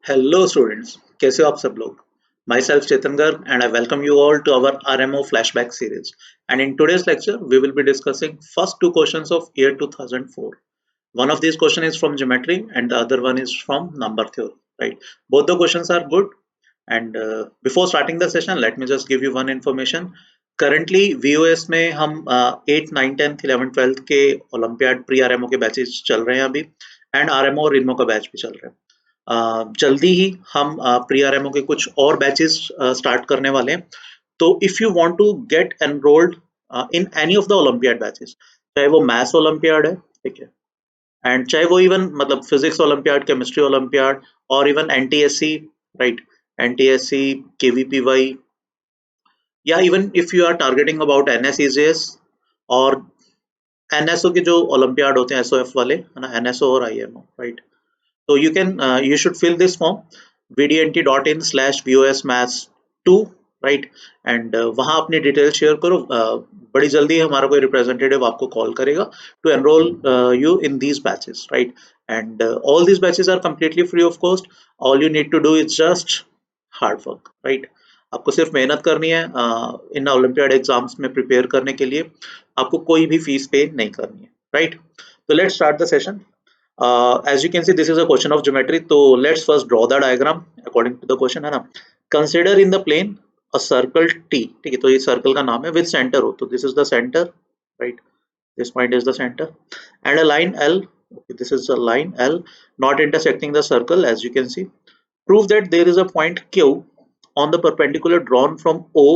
Hello students, कैसे हो आप सब लोग? Myself Chetan Garg and I welcome you all to our RMO flashback series. And in today's lecture, we will be discussing first two questions of year 2004. One of these questions is from geometry and the other one is from number theory. Right? Both the questions are good. And before starting the session, let me just give you one information. Currently VOS में हम 8, 9, 10, 11, 12 के olympiad pre RMO के batches चल रहे हैं अभी and RMO और इनमो का बैच भी चल रहा है। जल्दी ही हम प्री आरएमओ के कुछ और बैचेस स्टार्ट करने वाले हैं। तो if you want to get enrolled in any of the olympiad batches, चाहे वो मैथ्स ओलंपियाड है, ठीक है, एंड चाहे वो इवन मतलब फिजिक्स ओलंपियाड, केमिस्ट्री ओलंपियाड और even NTSC, right, NTSC, KVPY, या even if you are targeting about NSEJS और एनएसओ के जो ओलंपियाड होते हैं एसओएफ वाले, है ना, एनएसओ और IMO, right. So you should fill this form vdnt.in/vosmaths2, right, and वहाँ अपनी डिटेल शेयर करो। बड़ी जल्दी हमारा कोई रिप्रेजेंटेटिव आपको कॉल करेगा to enroll you in these batches, right, and all these batches are completely free of cost. All you need to do is just hard work, right. आपको सिर्फ मेहनत करनी है इन ओलंपियाड एग्जाम्स में प्रिपेयर करने के लिए। आपको कोई भी फीस पे नहीं करनी है, राइट। तो let's start the session. As you can see, this is a question of geometry. So let's first draw the diagram according to the question, है ना. Consider in the plane a circle T, ठीक है, तो ये circle का नाम है, with center हो, तो this is the center, right, this point is the center, and a line L, okay, this is a line L not intersecting the circle, as you can see. Prove that there is a point Q on the perpendicular drawn from O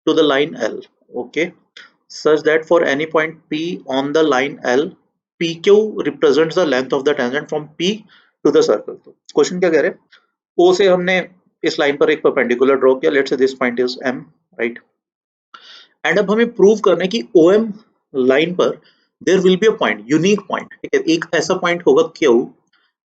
to the line L, okay, such that for any point P on the line L, PQ represents the length of the tangent from P to the circle. तो question क्या कह रहे हैं, O से हमने इस line पर एक परपेंडिकुलर ड्रॉ किया, let's say this point is M, right, and अब हमें प्रूव करना है कि OM लाइन पर there will be a point, unique point, ठीक है, एक ऐसा पॉइंट होगा Q,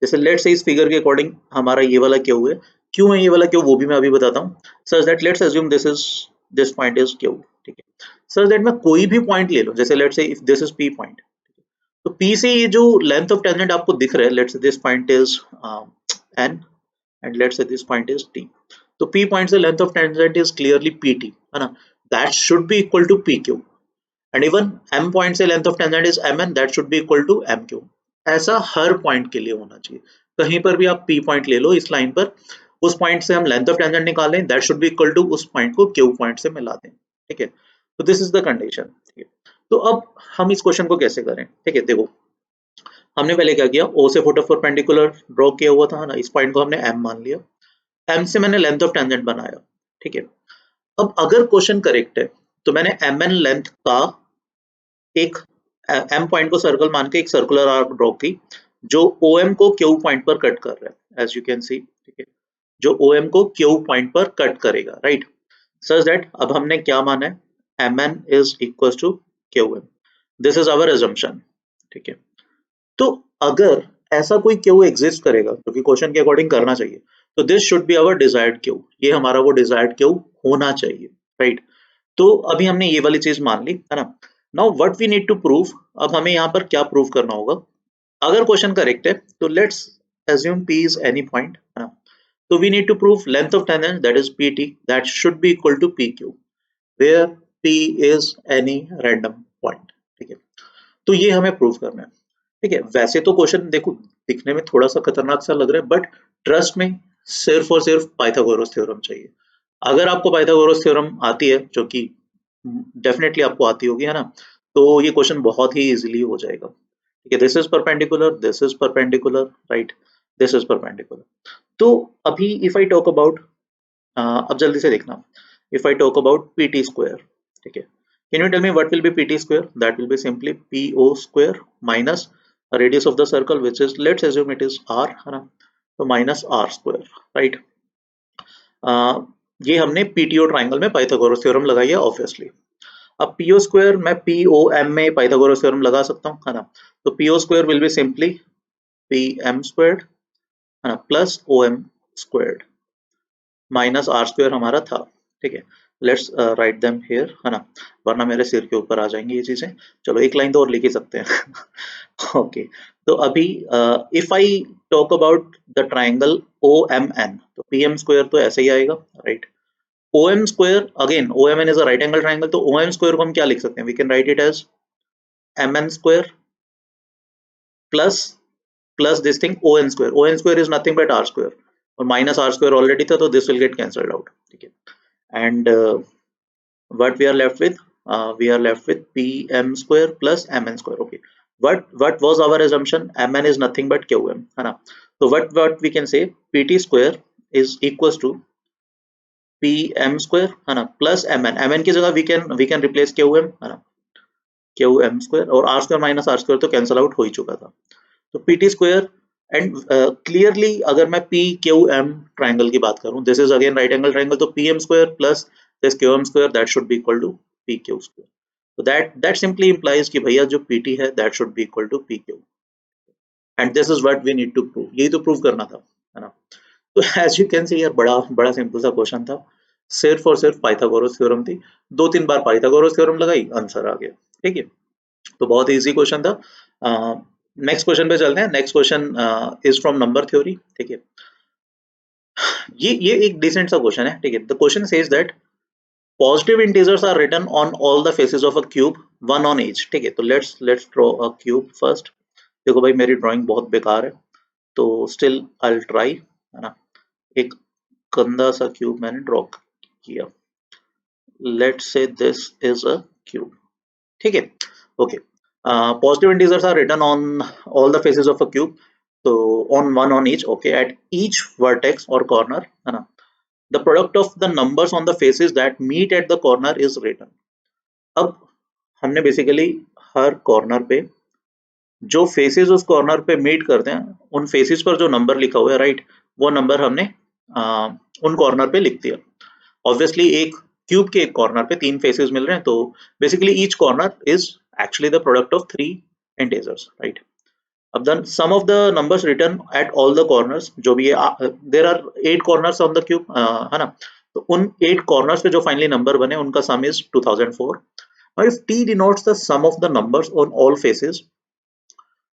जैसे लेट्स से इस फिगर के अकॉर्डिंग हमारा ये वाला Q है, क्यों है ये वाला Q वो भी मैं अभी बताता हूँ। Such that let's assume this point is Q, ठीक है, सच दैट मैं कोई भी पॉइंट ले लूं, जैसे let's say if this is P point, तो P से ये जो लेंथ ऑफ टेंजेंट आपको दिख रहा है, let's say this point is N and let's say this point is T, तो P पॉइंट से length of tangent is clearly PT, है ना, that should be equal to PQ, and even M point से length of tangent is MN, that should be equal to MQ। ऐसा हर point के लिए होना चाहिए, कहीं पर भी आप P पॉइंट ले लो इस लाइन पर, उस पॉइंट से हम लेंथ ऑफ टेंजेंट निकालें, that should be equal to उस पॉइंट को Q पॉइंट से मिला दें, ठीक है। तो दिस इज द कंडीशन, ठीक है। तो अब हम इस क्वेश्चन को कैसे करें, ठीक है, देखो हमने पहले क्या किया, O से फोटो परपेंडिकुलर ड्रॉ किया हुआ था ना, इस पॉइंट को हमने M मान लिया, M से मैंने लेंथ ऑफ टेंजेंट बनाया, ठीक है। अब अगर क्वेश्चन करेक्ट है तो मैंने MN लेंथ का एक M पॉइंट को सर्कल मान के एक सर्कुलर आर्क ड्रॉ की जो OM को Q पॉइंट पर कट कर रहा है, एज यू कैन सी, ठीक है, जो OM को Q पॉइंट पर कट करेगा, राइट, सच दैट अब हमने क्या माना है, MN is equal to QM, this is our assumption, ठीक है। तो अगर ऐसा कोई क्यू एग्जिस्ट करेगा जो कि क्वेश्चन के अकॉर्डिंग करना चाहिए, तो this should be our desired Q, ये हमारा वो डिजायर्ड क्यू होना चाहिए, राइट। तो अभी हमने ये वाली चीज मान ली, है ना। Now what we need to prove, अब हमें यहाँ पर क्या प्रूव करना होगा, अगर क्वेश्चन करेक्ट है तो let's assume P is any point, है ना, तो we need to prove length of tangent, that is PT, that should be equal to PQ where P is any random point, ठीक है। तो ये हमें प्रूव करना है, ठीक है। वैसे तो क्वेश्चन देखो दिखने में थोड़ा सा खतरनाक सा लग रहा है, बट ट्रस्ट में सिर्फ और सिर्फ पाइथागोरस थ्योरम चाहिए। अगर आपको पाइथागोरस थ्योरम आती है, जो कि डेफिनेटली आपको आती होगी, है ना, तो ये क्वेश्चन बहुत ही इजीली हो जाएगा, ठीक है। This is perpendicular, this is perpendicular, right, this is perpendicular. तो अभी इफ आई टॉक अबाउट, अब जल्दी से देखना, if I talk about PT square, ठीक है, can you tell me what will be PT square? That will be simply PO square minus radius of the circle, which is, let's assume it is R, है ना, तो minus R square, right. ये हमने PTO triangle में Pythagoras theorem लगाई है obviously. अब PO square मैं POM में पाइथागोरस थ्योरम लगा सकता हूँ, है ना, तो PO square will be simply PM squared, है ना, plus OM squared minus R square हमारा था, ठीक है। लेट्स राइट देम हियर, है ना, वरना मेरे सिर के ऊपर आ जाएंगी ये चीजें। चलो एक लाइन तो और लिख ही सकते हैं ओके। तो अभी if I talk about the triangle OMN, तो PM स्क्वायर तो ऐसे ही आएगा, right. OM square again, OMN is a right angle triangle, तो OM स्क्वायर को हम क्या लिख सकते हैं, we can write it as MN square plus plus this thing ON square, ON square is nothing but R square, और minus R square already था, तो this will get cancelled out, ठीक है। And what we are left with, we are left with PM square plus MN square, okay। what was our assumption, MN is nothing but QM, है ना। so what we can say, PT square is equals to PM square, है ना, plus MN की जगह we can replace QM, है ना, QM square, और R square minus R square तो cancel out हो ही चुका था, तो PT square। एंड क्लियरली अगर मैं PQM ट्राइंगल की बात करूं, this is again right angle triangle, तो PM square plus this QM square that should be equal to PQ square, तो दैट सिंपली इंप्लाइज कि भैया जो PT है that should be equal to PQ, and this is what we need to prove, यही तो prove करना था, है ना। तो एज यू कैन सी यार बड़ा बड़ा सिंपल सा क्वेश्चन था, सिर्फ और सिर्फ पाइथागोरस थ्योरम थी, 2-3 बार पाइथागोरस थ्योरम लगाई, आंसर आ गया, ठीक है। तो बहुत इजी क्वेश्चन था। नेक्स्ट क्वेश्चन पे चलते हैं। Next question is from number theory, ठीक है। ये एक डिसेंट सा क्वेश्चन है, ठीक है। The question says that positive integers are written on all the faces of a cube, one on each, ठीक है। तो let's draw a cube first. देखो भाई मेरी ड्राइंग बहुत बेकार है, तो स्टिल आई विल ट्राई, है ना। एक गंदा सा क्यूब मैंने ड्रॉ किया, let's say this is a cube, ठीक है, okay. Positive integers are written on all the faces of a cube, so on one on each, okay, at each vertex or corner, है ना। The product of the numbers on the faces that meet at the corner is written। अब हमने basically हर corner पे जो faces उस corner पे meet करते हैं, उन फेसेस पर जो नंबर लिखा हुआ है, राइट, वो नंबर हमने उन कॉर्नर पे लिख दिया। ऑब्वियसली एक क्यूब के एक कॉर्नर पे 3 फेसेस मिल रहे हैं, तो basically each corner is actually the product of 3 integers, right. अब then some of the numbers written at all the corners, जो भी है, there are 8 corners on the cube, है ना। तो उन 8 कॉर्नर्स पे जो फाइनली नंबर बने उनका सम is 2004। Now if t denotes the sum of the numbers on all faces,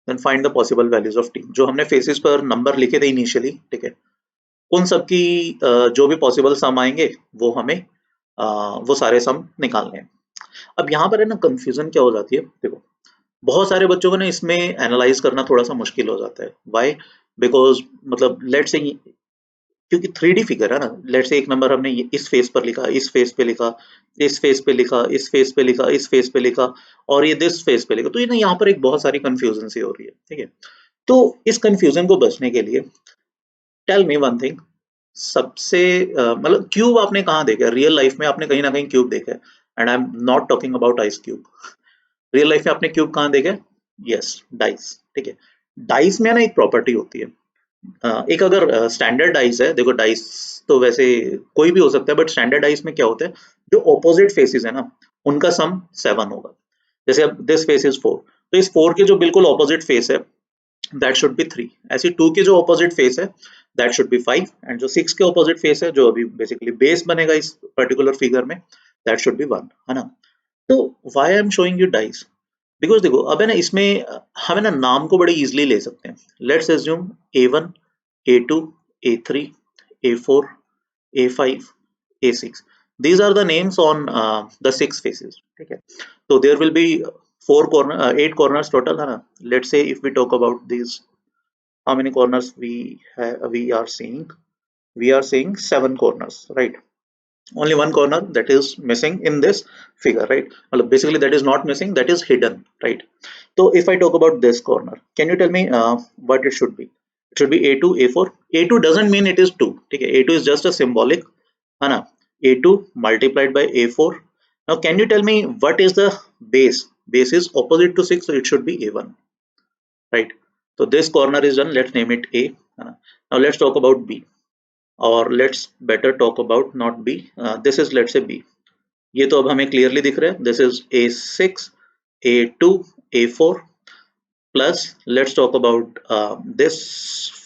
then find the possible values of t। जो हमने फेसेस पर नंबर लिखे थे इनिशियली, ठीक है, उन सब की जो भी पॉसिबल सम आएंगे वो हमें वो सारे सम निकालने हैं। अब यहाँ पर है ना कंफ्यूजन क्या हो जाती है, देखो बहुत सारे बच्चों को ना इसमें एनालाइज करना थोड़ा सा मुश्किल हो जाता है। व्हाई? बिकॉज मतलब लेट्स से, क्योंकि 3D फिगर है ना, लेट्स से एक नंबर हमने इस फेस पर लिखा, इस फेस पे लिखा, इस फेस पे लिखा, इस फेस पे लिखा, इस फेस पे लिखा, और ये दिस फेस पे लिखा, तो ये ना यहाँ पर एक बहुत सारी कंफ्यूजन सी हो रही है, ठीक है। तो इस कंफ्यूजन को बचने के लिए टेल मी वन थिंग, सबसे मतलब क्यूब आपने कहाँ देखा है रियल लाइफ में? आपने कहीं ना कहीं क्यूब देखा है, and I am not talking about ice cube. Real life में आपने क्यूब कहाँ देखा है? यस, डाइस, ठीक है। डाइस में ना एक प्रॉपर्टी होती है, एक अगर स्टैंडर्ड डाइस है, देखो डाइस तो वैसे कोई भी हो सकता है, बट स्टैंडर्ड डाइस में क्या होता है, जो ऑपोजिट फेसेस है ना उनका सम 7 होगा। जैसे अब दिस फेस इज 4, तो इस 4 के जो बिल्कुल ऑपोजिट फेस है दैट शुड बी 3, ऐसे 2 के जो ऑपोजिट फेस है दैट शुड बी 5, एंड जो 6 के ऑपोजिट फेस है जो अभी बेसिकली बेस बनेगा इस पर्टिकुलर फिगर में दैट शुड बी 1, है ना। तो why I am showing you dice, because देखो अब है ना इसमें हम है ना नाम को बड़े इजीली ले सकते हैं। Let's assume A1, A2, A3, A4, A5, A6, these are the names on the 6 faces, ठीक है। तो there will be 8 corners total, है ना। Let's say if we talk about these, how many corners we are seeing? We are seeing 7 corners, right? Only one corner that is missing in this figure, right? Well, basically that is not missing, that is hidden, right? So if I talk about this corner, can you tell me what it should be? It should be A2, A4. A2 doesn't mean it is 2, okay? A2 is just a symbolic, है ना। A2 multiplied by A4. Now can you tell me what is the base? Base is opposite to 6, so it should be A1, right? So this corner is done, let's name it A, है ना। Now let's talk about B, or let's better talk about not B, this is let's say B। ये तो अब हमें clearly दिख रहा है, this is A6, A2, A4 plus let's talk about this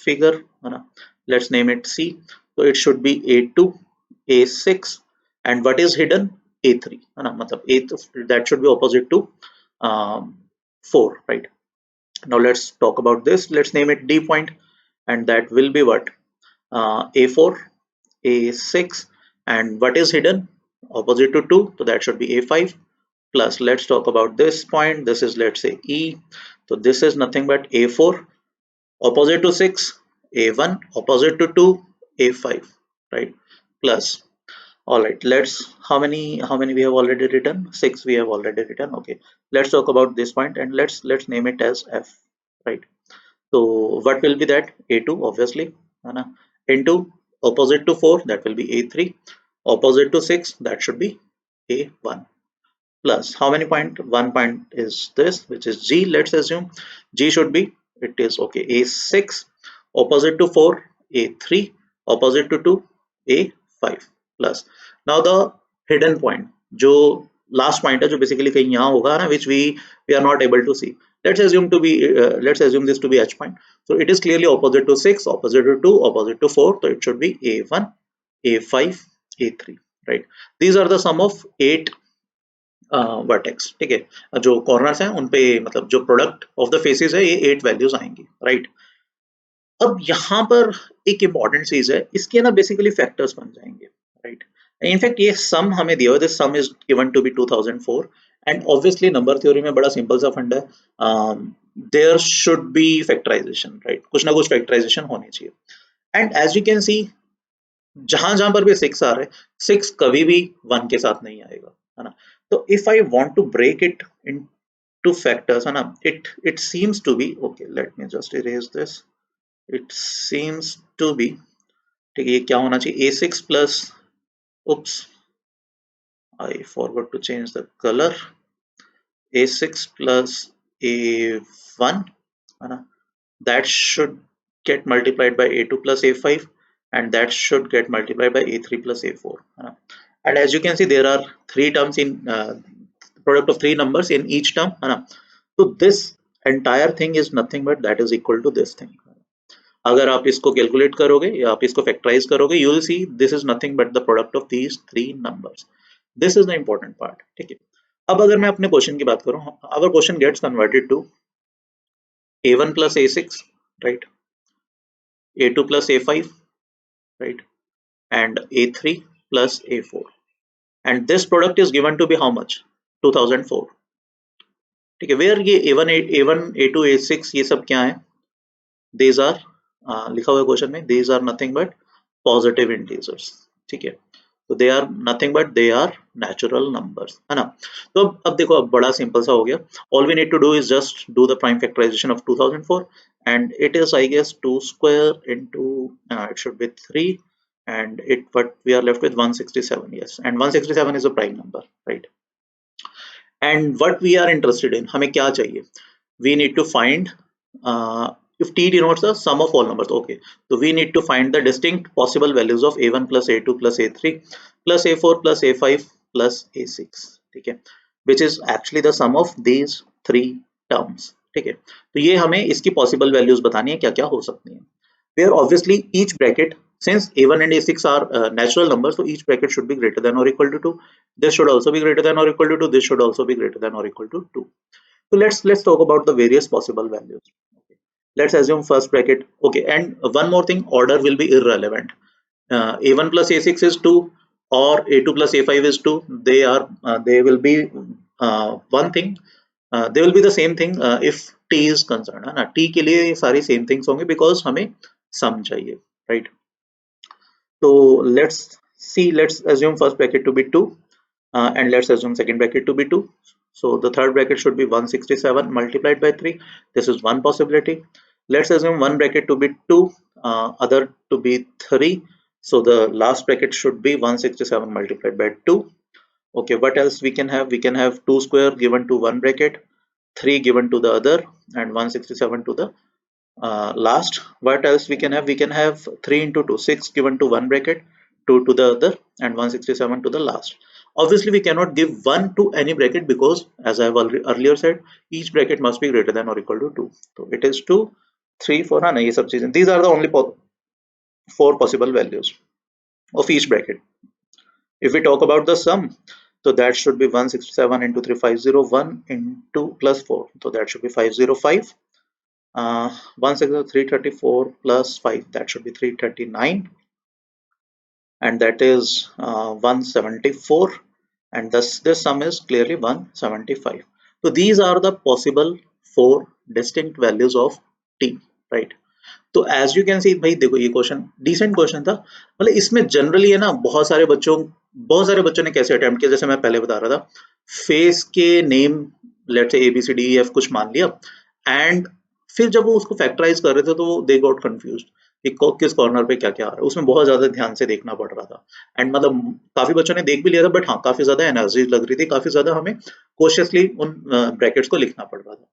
figure, है ना, लेट्स नेम इट C, तो it should be A2, A6 and what is hidden? A3, है ना, मतलब A that should be opposite to 4, right. Now let's talk about this, let's name it D point, and that will be what? A4, A6, and what is hidden opposite to 2? So that should be A5 plus. Let's talk about this point. This is, let's say, E. So this is nothing but A4 opposite to 6, A1 opposite to 2, A5, right? Plus. All right, let's, how many we have already written? 6 we have already written. Okay, let's talk about this point and let's name it as F, right? So what will be that? A2 obviously, है ना? Into opposite to 4, that will be A3, opposite to 6, that should be A1, plus how many point? 1 point is this, which is G. Let's assume G should be, it is okay, A6 opposite to 4, A3 opposite to 2, A5, plus now the hidden point, जो last point है, जो basically कहीं यहाँ होगा ना, which we are not able to see. Let's assume this to be H point. So it is clearly opposite to 6, opposite to 2, opposite to 4. So it should be A1, A5, A3, right? These are the sum of 8 vertex, ठीक है, जो corners हैं उन पे, मतलब जो product of the faces है, ये 8 वैल्यूज आएंगी, राइट? अब यहाँ पर एक इंपॉर्टेंट चीज है, इसके ना बेसिकली फैक्टर्स बन जाएंगे, राइट? इनफैक्ट ये सम हमें दिया हुआ है, this sum is given to be 2004, and obviously number theory में बड़ा सिंपल सा फंड है, there should be factorization, right? कुछ ना कुछ फैक्टराइजेशन होनी चाहिए। And as you can see, जहां जहां पर भी 6 आ रहे, 6 कभी भी 1 के साथ नहीं आएगा, है ना? तो if I want to break it into factors, है ना, it seems to be okay, let me just erase this, it seems to be, ठीक है, ये क्या होना चाहिए? A6 plus, oops, I forgot to change the color, A6 plus A1, है ना, that should get multiplied by A2 plus A5, and that should get multiplied by A3 plus A4, है ना? And as you can see, there are 3 terms in product of 3 numbers in each term, है ना? So this entire thing is nothing but that is equal to this thing. अगर आप इसको calculate करोगे या आप इसको फैक्टराइज करोगे, you will see this is nothing but the product of these 3 numbers. This is the important part, ठीक है? अब अगर मैं अपने क्वेश्चन की बात करूं, our question gets converted to A1 plus A6, right? A2 plus A5, right? And A3 plus A4, and this product is given to be how much? 2004, ठीक है? वेयर ये A1, A2, A6 ये सब क्या है? These are लिखा हुआ है क्वेश्चन में, these are nothing but positive integers, ठीक है? तो they are nothing but they are natural numbers, है ना? तो अब देखो, अब बड़ा सिंपल सा हो गया. All we need to do is just do the prime factorization of 2004, and it is, I guess, 2 square into it should be 3, and it, but we are left with 167. Yes, and 167 is a prime number, right? And what we are interested in, हमें क्या चाहिए? We need to find if T denotes the sum of all numbers. Okay, so we need to find the distinct possible values of A1 plus A2 plus A3 plus A4 plus A5 plus A6, ठीक है, which is actually the sum of these 3 terms, ठीक है? तो ये हमें इसकी possible values बतानी है, क्या क्या हो सकती हैं, where obviously each bracket, since A1 and A6 are natural numbers, so each bracket should be greater than or equal to 2. This should also be greater than or equal to 2. This should also be greater than or equal to 2. So let's talk about the various possible values. Okay. Let's assume first bracket. Okay, and one more thing, order will be irrelevant. A1 plus A6 is 2, or A2 plus A5 is 2. They will be one thing. They will be the same thing if T is concerned, है ना? T के लिए ये सारी same things होंगे because हमें sum चाहिए, right? So let's see. Let's assume first bracket to be 2, and let's assume second bracket to be 2. So the third bracket should be 167 multiplied by 3. This is one possibility. Let's assume one bracket to be 2, other to be 3. So the last bracket should be 167 multiplied by 2. Okay, what else we can have? We can have 2 square given to one bracket, 3 given to the other, and 167 to the last. What else we can have? We can have 3 into 2, 6 given to one bracket, 2 to the other, and 167 to the last. Obviously we cannot give 1 to any bracket because, as I have earlier said, each bracket must be greater than or equal to 2. So it is 2, 3, 4, हाँ ना, ये सब चीजें, these are the only 4 possible values of each bracket. If we talk about the sum, so that should be 167 into 3, 501 into plus 4, so that should be 505. 334 plus 5, that should be 339, and that is 174, and thus this sum is clearly 175. So these are the possible four distinct values of t, right? तो as you can सी भाई देखो ये question decent question था, मतलब इसमें generally है ना बहुत सारे बच्चों ने कैसे अटेम्प्ट किया, जैसे मैं पहले बता रहा था, फेस के नेम लेट्स से ABCDEF कुछ मान लिया, एंड फिर जब वो उसको फैक्टराइज कर रहे थे तो दे गॉट कंफ्यूज्ड कि किस कॉर्नर पे क्या क्या आ रहा है, उसमें बहुत ज्यादा ध्यान से देखना पड़ रहा था, एंड मतलब काफी बच्चों ने देख भी लिया था, बट हाँ काफी ज्यादा एनर्जी लग रही थी, काफी ज्यादा हमें कॉशियसली उन ब्रैकेट्स को लिखना पड़ रहा था।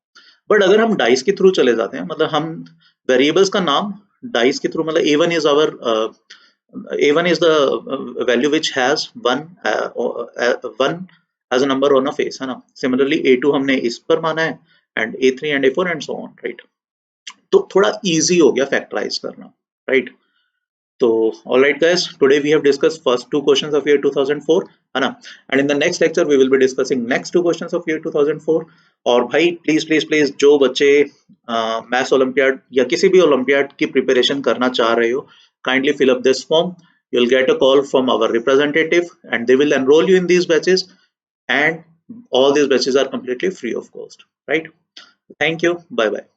बट अगर हम डाइस के थ्रू चले जाते हैं, मतलब हम वेरिएबल्स का नाम डाइस के थ्रू, मतलब A1 is the value which has one as a number on a face, है ना। Similarly A2 हमने इस पर माना है, and A3 and A4 and so on, right? तो थोड़ा इजी हो गया फैक्टराइज करना, राइट? तो all right guys, today we have discussed first two questions of year 2004, है ना, and in the next lecture we will be discussing next two questions of year 2004। और भाई प्लीज प्लीज प्लीज जो बच्चे maths olympiad या किसी भी olympiad की प्रिपरेशन करना चाह रहे हो, kindly fill up this form, you'll get a call from our representative and they will enroll you in these batches, and all these batches are completely free of cost, right? Thank you, bye bye.